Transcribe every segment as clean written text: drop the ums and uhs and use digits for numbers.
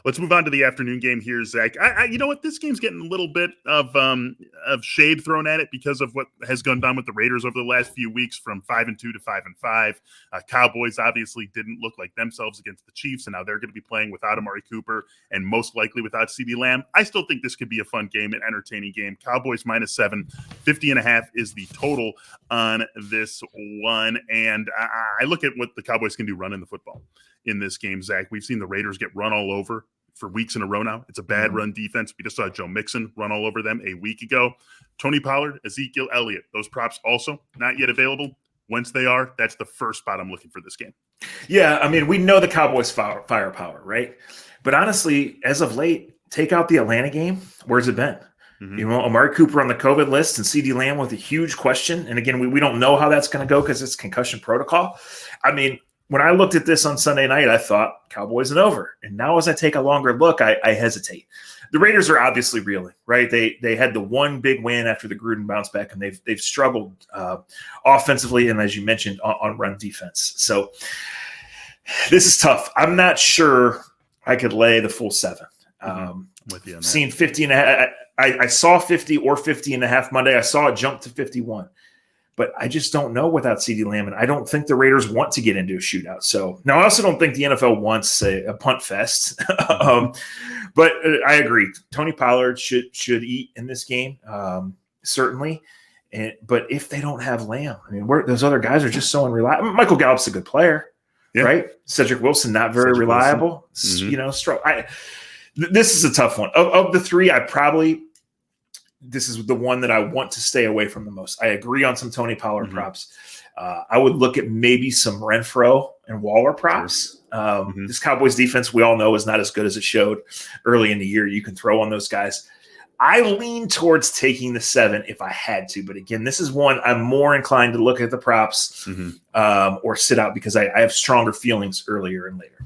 Let's move on to the afternoon game here, Zach. You know what? This game's getting a little bit of shade thrown at it because of what has gone down with the Raiders over the last few weeks, from 5-2 to 5-5. Cowboys obviously didn't look like themselves against the Chiefs, and now they're going to be playing without Amari Cooper and most likely without CeeDee Lamb. I still think this could be a fun game, an entertaining game. Cowboys -7, 50.5 is the total on this one, and I look at what the Cowboys can do running the football in this game, Zach. We've seen the Raiders get run all over for weeks in a row now. It's a bad run defense. We just saw Joe Mixon run all over them a week ago. Tony Pollard, Ezekiel Elliott, those props also not yet available. Once they are, that's the first spot I'm looking for this game. Yeah, I mean, we know the Cowboys' firepower, right? But honestly, as of late, take out the Atlanta game, where's it been? Mm-hmm. You know, Amari Cooper on the COVID list and CeeDee Lamb with a huge question. And again, we don't know how that's going to go because it's concussion protocol. I mean, when I looked at this on Sunday night, I thought Cowboys and over. And now as I take a longer look, I hesitate. The Raiders are obviously reeling, right? They had the one big win after the Gruden bounce back, and they've struggled offensively and, as you mentioned, on run defense. So this is tough. I'm not sure I could lay the full 7. With you on that. Seen 50 and a half. I saw 50 or 50 and a half Monday. I saw it jump to 51. But I just don't know without CeeDee Lamb, and I don't think the Raiders want to get into a shootout. So now I also don't think the NFL wants a punt fest. But I agree. Tony Pollard should eat in this game, certainly. But if they don't have Lamb, I mean, those other guys are just so unreliable. Michael Gallup's a good player, right? Cedric Wilson, not very reliable. Mm-hmm. You know, this is a tough one. Of the three, this is the one that I want to stay away from the most. I agree on some Tony Pollard props. I would look at maybe some Renfro and Waller props. This Cowboys defense, we all know, is not as good as it showed early in the year. You can throw on those guys. I lean towards taking the 7 if I had to. But again, this is one I'm more inclined to look at the props or sit out because I have stronger feelings earlier and later.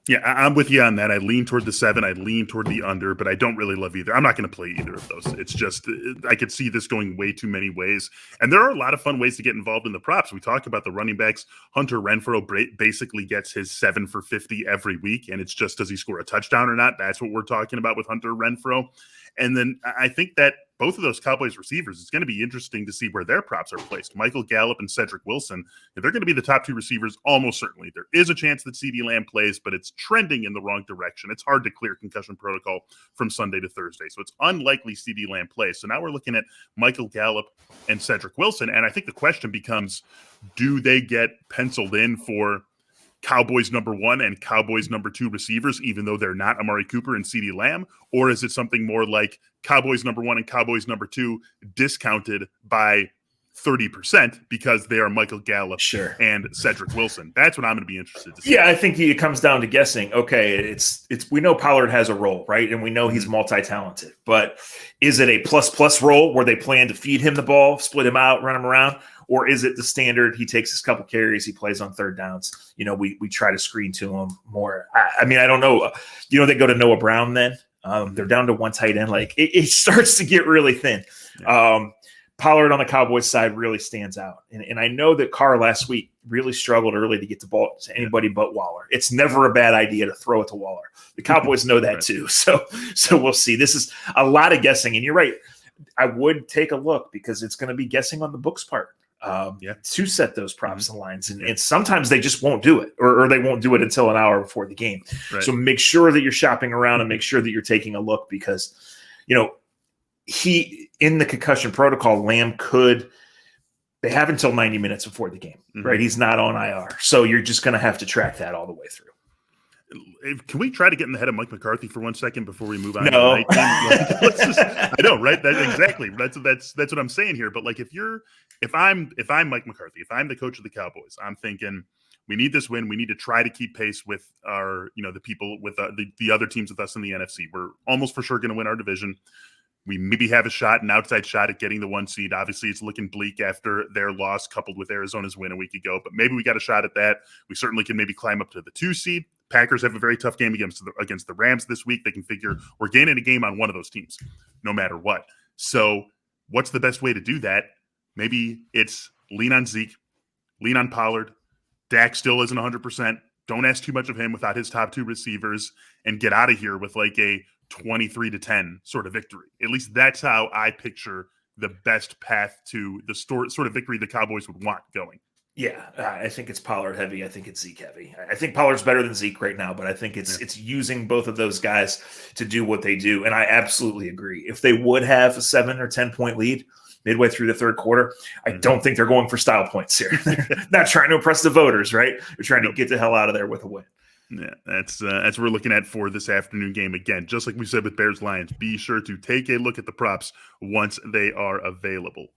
Yeah, I'm with you on that. I lean toward the 7. I lean toward the under, but I don't really love either. I'm not going to play either of those. It's just I could see this going way too many ways. And there are a lot of fun ways to get involved in the props. We talk about the running backs. Hunter Renfrow basically gets his 7 for 50 every week, and it's just, does he score a touchdown or not? That's what we're talking about with Hunter Renfrow. And then I think that both of those Cowboys receivers, it's going to be interesting to see where their props are placed. Michael Gallup and Cedric Wilson, they're going to be the top 2 receivers almost certainly. There is a chance that CeeDee Lamb plays, but it's trending in the wrong direction. It's hard to clear concussion protocol from Sunday to Thursday, so it's unlikely CeeDee Lamb plays. So now we're looking at Michael Gallup and Cedric Wilson, and I think the question becomes, do they get penciled in for Cowboys number 1 and Cowboys number 2 receivers, even though they're not Amari Cooper and CeeDee Lamb? Or is it something more like Cowboys number 1 and Cowboys number 2 discounted by 30% because they are Michael Gallup and Cedric Wilson? That's what I'm going to be interested to see. Yeah, I think it comes down to guessing. Okay, it's we know Pollard has a role, right? And we know he's multi-talented. But is it a plus role where they plan to feed him the ball, split him out, run him around? Or is it the standard, he takes his couple carries, he plays on third downs? You know, we try to screen to him more. I mean, I don't know. You know, they go to Noah Brown then. They're down to one tight end. Like, it starts to get really thin. Yeah. Pollard on the Cowboys side really stands out. And I know that Carr last week really struggled early to get the ball to anybody but Waller. It's never a bad idea to throw it to Waller. The Cowboys know that too. So we'll see. This is a lot of guessing. And you're right. I would take a look because it's going to be guessing on the book's part. To set those props and lines. And sometimes they just won't do it or they won't do it until an hour before the game. Right. So make sure that you're shopping around and make sure that you're taking a look because, you know, he in the concussion protocol, Lamb they have until 90 minutes before the game, right? He's not on IR. So you're just going to have to track that all the way through. Can we try to get in the head of Mike McCarthy for 1 second before we move on? No. I know, right? Exactly. That's what I'm saying here. But like, if I'm Mike McCarthy, if I'm the coach of the Cowboys, I'm thinking we need this win. We need to try to keep pace with our, the people with the other teams with us in the NFC. We're almost for sure going to win our division. We maybe have an outside shot at getting the 1 seed. Obviously, it's looking bleak after their loss coupled with Arizona's win a week ago. But maybe we got a shot at that. We certainly can maybe climb up to the 2 seed. Packers have a very tough game against the Rams this week. They can figure we're gaining a game on one of those teams, no matter what. So what's the best way to do that? Maybe it's lean on Zeke, lean on Pollard. Dak still isn't 100%. don't ask too much of him without his top 2 receivers, and get out of here with like a 23-10 sort of victory. At least that's how I picture the best path to the sort of victory the Cowboys would want going. Yeah, I think it's Pollard heavy. I think it's Zeke heavy. I think Pollard's better than Zeke right now, but I think it's using both of those guys to do what they do. And I absolutely agree. If they would have a 7 or 10 point lead midway through the third quarter, I don't think they're going for style points here. They're not trying to impress the voters, right? They're trying to get the hell out of there with a win. Yeah, that's what we're looking at for this afternoon game. Again, just like we said with Bears Lions, be sure to take a look at the props once they are available.